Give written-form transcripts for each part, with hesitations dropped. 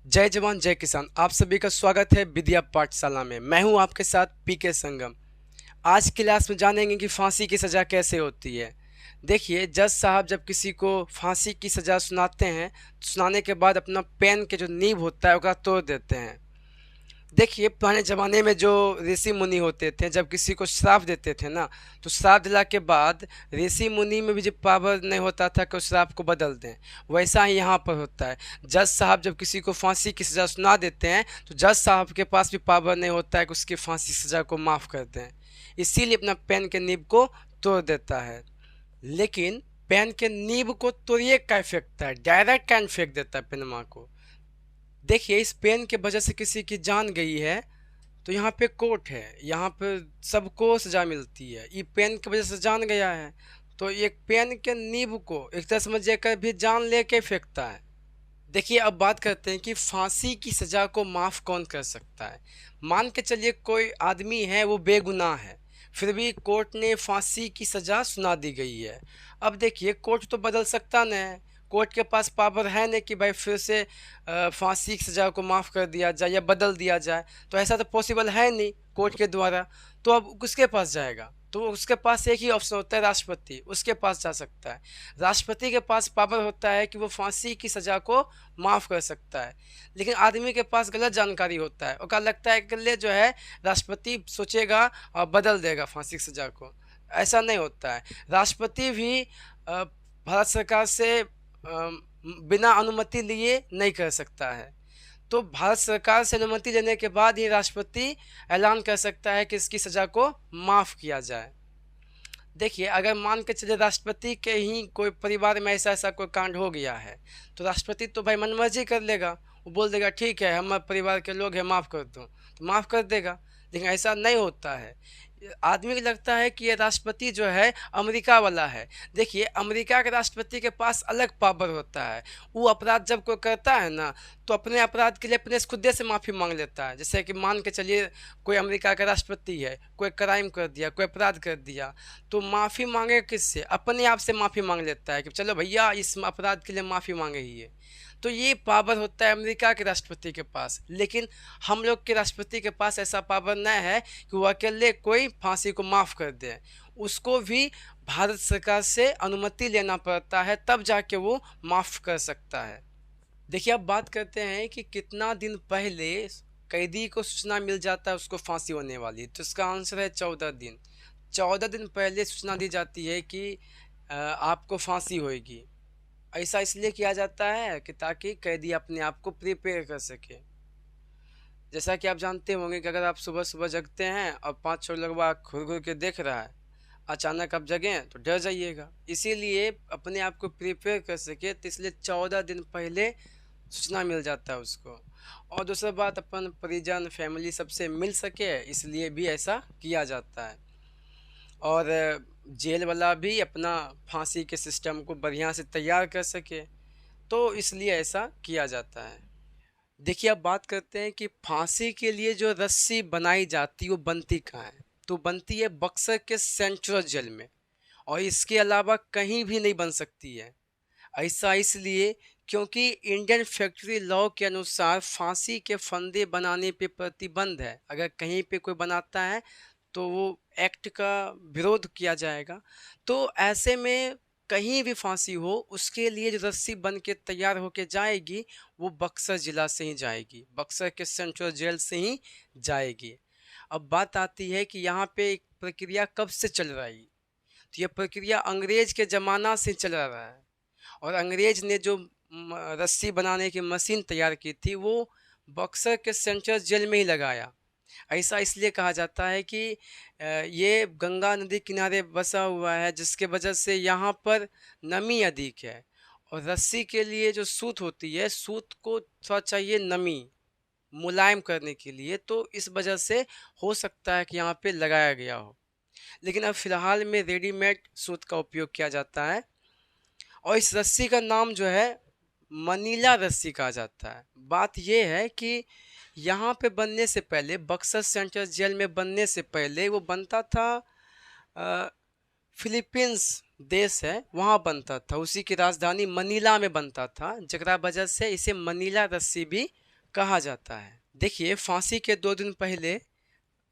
जय जवान जय किसान। आप सभी का स्वागत है विद्या पाठशाला में। मैं हूं आपके साथ पीके संगम। आज क्लास में जानेंगे कि फांसी की सज़ा कैसे होती है। देखिए, जज साहब जब किसी को फांसी की सज़ा सुनाते हैं तो सुनाने के बाद अपना पेन के जो नीब होता है उसका तोड़ देते हैं। देखिए, पुराने ज़माने में जो ऋषि मुनि होते थे, जब किसी को श्राप देते थे ना, तो श्राप दिला के बाद ऋषि मुनि में भी जब पावर नहीं होता था कि उस श्राप को बदल दें, वैसा ही यहाँ पर होता है। जज साहब जब किसी को फांसी की सज़ा सुना देते हैं तो जज साहब के पास भी पावर नहीं होता है कि उसकी फांसी की सज़ा को माफ़ कर दें, इसीलिए अपना पेन के नीब को तोड़ देता है। लेकिन पेन के नीब को तोड़िए क्या फेंकता है, डायरेक्ट कैन फेंक देता है पेनमा को। देखिए, इस पेन के वजह से किसी की जान गई है तो यहाँ पे कोर्ट है, यहाँ पे सबको सजा मिलती है। ये पेन की वजह से जान गया है तो एक पेन के नीब को एक तरह समझ कर भी जान लेके फेंकता है। देखिए, अब बात करते हैं कि फांसी की सजा को माफ कौन कर सकता है। मान के चलिए कोई आदमी है, वो बेगुनाह है, फिर भी कोर्ट ने फांसी की सजा सुना दी गई है। अब देखिए, कोर्ट तो बदल सकता नहीं है, कोर्ट के पास पावर है नहीं कि भाई फिर से फांसी की सजा को माफ़ कर दिया जाए या बदल दिया जाए। तो ऐसा तो पॉसिबल है नहीं कोर्ट के द्वारा। तो अब किसके पास जाएगा? तो उसके पास एक ही ऑप्शन होता है, राष्ट्रपति, उसके पास जा सकता है। राष्ट्रपति के पास पावर होता है कि वो फांसी की सज़ा को माफ़ कर सकता है। लेकिन आदमी के पास गलत जानकारी होता है, उसका लगता है कि ले जो है राष्ट्रपति सोचेगा और बदल देगा फांसी की सज़ा को। ऐसा नहीं होता है। राष्ट्रपति भी भारत सरकार से बिना अनुमति लिए नहीं कर सकता है। तो भारत सरकार से अनुमति लेने के बाद ही राष्ट्रपति ऐलान कर सकता है कि इसकी सज़ा को माफ़ किया जाए। देखिए, अगर मान के चलिए राष्ट्रपति के ही कोई परिवार में ऐसा ऐसा कोई कांड हो गया है तो राष्ट्रपति तो भाई मनमर्जी कर लेगा, वो बोल देगा ठीक है, हम परिवार के लोग हैं, माफ़ कर दो, तो माफ़ कर देगा। लेकिन ऐसा नहीं होता है। आदमी को लगता है कि ये राष्ट्रपति जो है अमेरिका वाला है। देखिए, अमेरिका के राष्ट्रपति के पास अलग पावर होता है। वो अपराध जब कोई करता है ना, तो अपने अपराध के लिए अपने खुद से माफ़ी मांग लेता है। जैसे कि मान के चलिए कोई अमेरिका का राष्ट्रपति है, कोई क्राइम कर दिया, कोई अपराध कर दिया, तो माफ़ी मांगे किससे? अपने आप से माफ़ी मांग लेता है कि चलो भैया इस अपराध के लिए माफ़ी मांगे ही है। तो ये पावर होता है अमेरिका के राष्ट्रपति के पास। लेकिन हम लोग के राष्ट्रपति के पास ऐसा पावर नहीं है कि वो अकेले कोई फांसी को माफ़ कर दे। उसको भी भारत सरकार से अनुमति लेना पड़ता है, तब जाके वो माफ़ कर सकता है। देखिए, अब बात करते हैं कि कितना दिन पहले कैदी को सूचना मिल जाता है उसको फांसी होने वाली, तो इसका आंसर है 14 दिन। 14 दिन पहले सूचना दी जाती है कि आपको फांसी होगी। ऐसा इसलिए किया जाता है कि ताकि कैदी अपने आप को प्रिपेयर कर सके। जैसा कि आप जानते होंगे कि अगर आप सुबह सुबह जगते हैं और 5-6 लोग बाग घूर घूर के देख रहा है, अचानक आप जगें तो डर जाइएगा। इसीलिए अपने आप को प्रिपेयर कर सके तो इसलिए 14 दिन पहले सूचना मिल जाता है उसको। और दूसरा बात, अपन परिजन फैमिली सबसे मिल सके, इसलिए भी ऐसा किया जाता है। और जेल वाला भी अपना फांसी के सिस्टम को बढ़िया से तैयार कर सके, तो इसलिए ऐसा किया जाता है। देखिए, अब बात करते हैं कि फांसी के लिए जो रस्सी बनाई जाती है वो बनती कहाँ है। तो बनती है बक्सर के सेंट्रल जेल में, और इसके अलावा कहीं भी नहीं बन सकती है। ऐसा इसलिए क्योंकि इंडियन फैक्ट्री लॉ के अनुसार फांसी के फंदे बनाने पे प्रतिबंध है। अगर कहीं पे कोई बनाता है तो वो एक्ट का विरोध किया जाएगा। तो ऐसे में कहीं भी फांसी हो, उसके लिए जो रस्सी बन के तैयार होके जाएगी वो बक्सर ज़िला से ही जाएगी, बक्सर के सेंट्रल जेल से ही जाएगी। अब बात आती है कि यहाँ पे एक प्रक्रिया कब से चल रही है। तो ये प्रक्रिया अंग्रेज के ज़माना से चल रहा है, और अंग्रेज ने जो रस्सी बनाने की मशीन तैयार की थी वो बक्सर के सेंट्रल जेल में ही लगाया। ऐसा इसलिए कहा जाता है कि ये गंगा नदी किनारे बसा हुआ है, जिसके वजह से यहाँ पर नमी अधिक है। और रस्सी के लिए जो सूत होती है, सूत को थोड़ा चाहिए नमी मुलायम करने के लिए, तो इस वजह से हो सकता है कि यहाँ पे लगाया गया हो। लेकिन अब फिलहाल में रेडीमेड सूत का उपयोग किया जाता है। और इस रस्सी का नाम जो है मनीला रस्सी कहा जाता है। बात यह है कि यहाँ पे बनने से पहले, बक्सर सेंट्रल जेल में बनने से पहले वो बनता था फिलीपींस देश है वहाँ बनता था, उसी की राजधानी मनीला में बनता था, जकरा वजह से इसे मनीला रस्सी भी कहा जाता है। देखिए, फांसी के 2 दिन पहले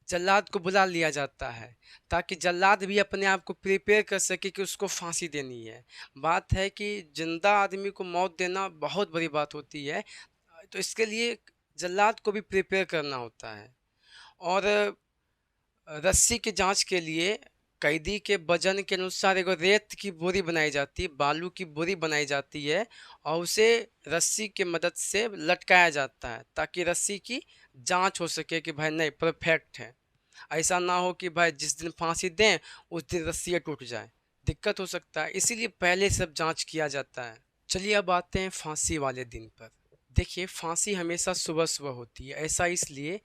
जल्लाद को बुला लिया जाता है ताकि जल्लाद भी अपने आप को प्रिपेयर कर सके कि उसको फांसी देनी है। बात है कि जिंदा आदमी को मौत देना बहुत बड़ी बात होती है, तो इसके लिए जल्लाद को भी प्रिपेयर करना होता है। और रस्सी की जांच के लिए कैदी के वजन के अनुसार एक रेत की बोरी बनाई जाती है, बालू की बोरी बनाई जाती है और उसे रस्सी के मदद से लटकाया जाता है ताकि रस्सी की जांच हो सके कि भाई नहीं परफेक्ट है। ऐसा ना हो कि भाई जिस दिन फांसी दें उस दिन रस्सी टूट जाए, दिक्कत हो सकता है, इसीलिए पहले सब जांच किया जाता है। चलिए अब आते हैं फांसी वाले दिन पर। देखिए, फांसी हमेशा सुबह सुबह होती है। ऐसा इसलिए,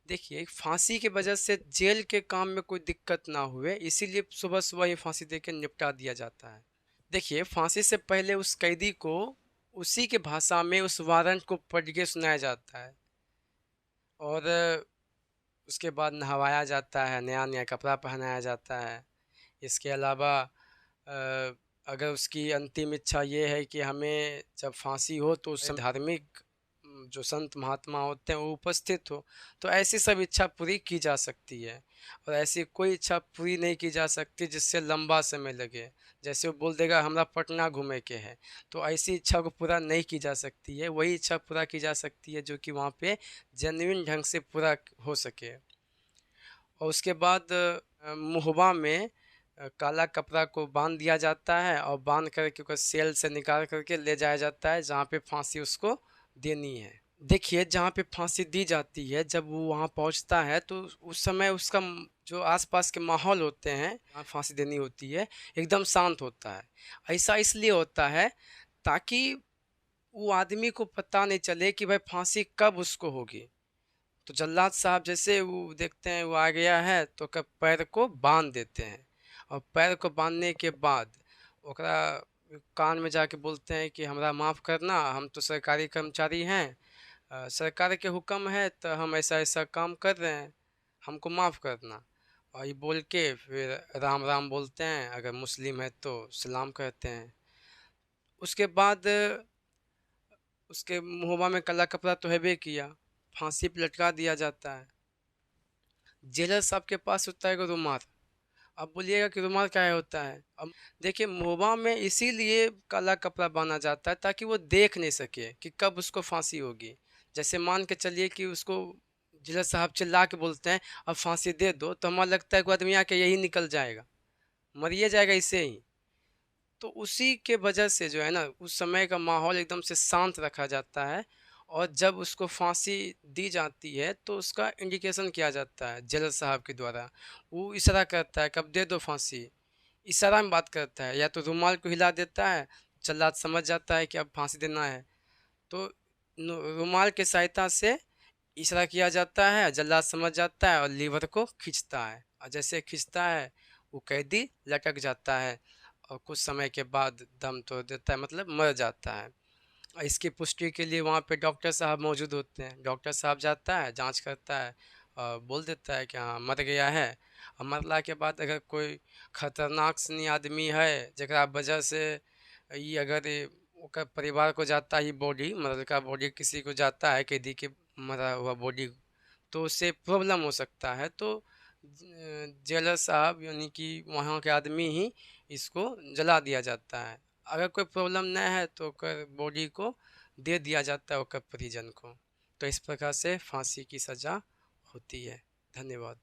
देखिए, फांसी की वजह से जेल के काम में कोई दिक्कत ना हुए, इसीलिए सुबह सुबह ही फांसी दे के निपटा दिया जाता है। देखिए, फांसी से पहले उस कैदी को उसी के भाषा में उस वारंट को पढ़ के सुनाया जाता है और उसके बाद नहवाया जाता है, नया नया कपड़ा पहनाया जाता है। इसके अलावा अगर उसकी अंतिम इच्छा ये है कि हमें जब फांसी हो तो उस समय धार्मिक जो संत महात्मा होते हैं वो उपस्थित हो, तो ऐसी सब इच्छा पूरी की जा सकती है। और ऐसी कोई इच्छा पूरी नहीं की जा सकती जिससे लंबा समय लगे। जैसे वो बोल देगा हमरा पटना घूमे के है, तो ऐसी इच्छा को पूरा नहीं की जा सकती है। वही इच्छा पूरा की जा सकती है जो कि वहाँ पे जेन्युइन ढंग से पूरा हो सके। और उसके बाद मुहबा में काला कपड़ा को बांध दिया जाता है और बांध करके उसको सेल से निकाल करके ले जाया जाता है जहाँ पे फांसी उसको देनी है। देखिए, जहाँ पे फांसी दी जाती है जब वो वहाँ पहुँचता है तो उस समय उसका जो आसपास के माहौल होते हैं जहाँ फांसी देनी होती है एकदम शांत होता है। ऐसा इसलिए होता है ताकि वो आदमी को पता नहीं चले कि भाई फांसी कब उसको होगी। तो जल्लाद साहब जैसे वो देखते हैं वो आ गया है तो कब पैर को बांध देते हैं और पैर को बांधने के बाद ओकरा कान में जाके बोलते हैं कि हमरा माफ़ करना, हम तो सरकारी कर्मचारी हैं, सरकार के हुक्म है तो हम ऐसा ऐसा काम कर रहे हैं, हमको माफ़ करना। और ये बोल के फिर राम राम बोलते हैं, अगर मुस्लिम है तो सलाम कहते हैं। उसके बाद उसके मुहबा में काला कपड़ा तो हैबे किया, फांसी पे लटका दिया जाता है। जेलर साहब के पास होता है रुमाल। अब बोलिएगा कि रुमाल क्या होता है। अब देखिए, मुहबा में इसीलिए काला कपड़ा बांधा जाता है ताकि वो देख नहीं सके कि कब उसको फांसी होगी। जैसे मान के चलिए कि उसको जेलर साहब चिल्ला के बोलते हैं अब फांसी दे दो, तो हमारा लगता है कि आदमी आके यही निकल जाएगा, मरिए जाएगा इसे ही। तो उसी के वजह से जो है ना उस समय का माहौल एकदम से शांत रखा जाता है और जब उसको फांसी दी जाती है तो उसका इंडिकेशन किया जाता है जज साहब के द्वारा। वो इशारा करता है कब दे दो फांसी, इशारा में बात करता है, या तो रुमाल को हिला देता है, जल्लाद समझ जाता है कि अब फांसी देना है, तो रुमाल के सहायता से इशारा किया जाता है, जल्लाद समझ जाता है और लीवर को खींचता है और जैसे खींचता है वो कैदी लटक जाता है और कुछ समय के बाद दम तोड़ देता है, मतलब मर जाता है। और इसकी पुष्टि के लिए वहाँ पे डॉक्टर साहब मौजूद होते हैं। डॉक्टर साहब जाता है, जांच करता है और बोल देता है कि हाँ मर गया है। और मरला के बाद अगर कोई खतरनाक सनी आदमी है जरा वजह से ये अगर ओकर परिवार को जाता है बॉडी, मरल का बॉडी किसी को जाता है कैदी के मरा हुआ बॉडी, तो उससे प्रॉब्लम हो सकता है। तो जेलर साहब यानी कि वहाँ के आदमी ही इसको जला दिया जाता है। अगर कोई प्रॉब्लम न है तो ओकर बॉडी को दे दिया जाता है ओकर परिजन को। तो इस प्रकार से फांसी की सज़ा होती है। धन्यवाद।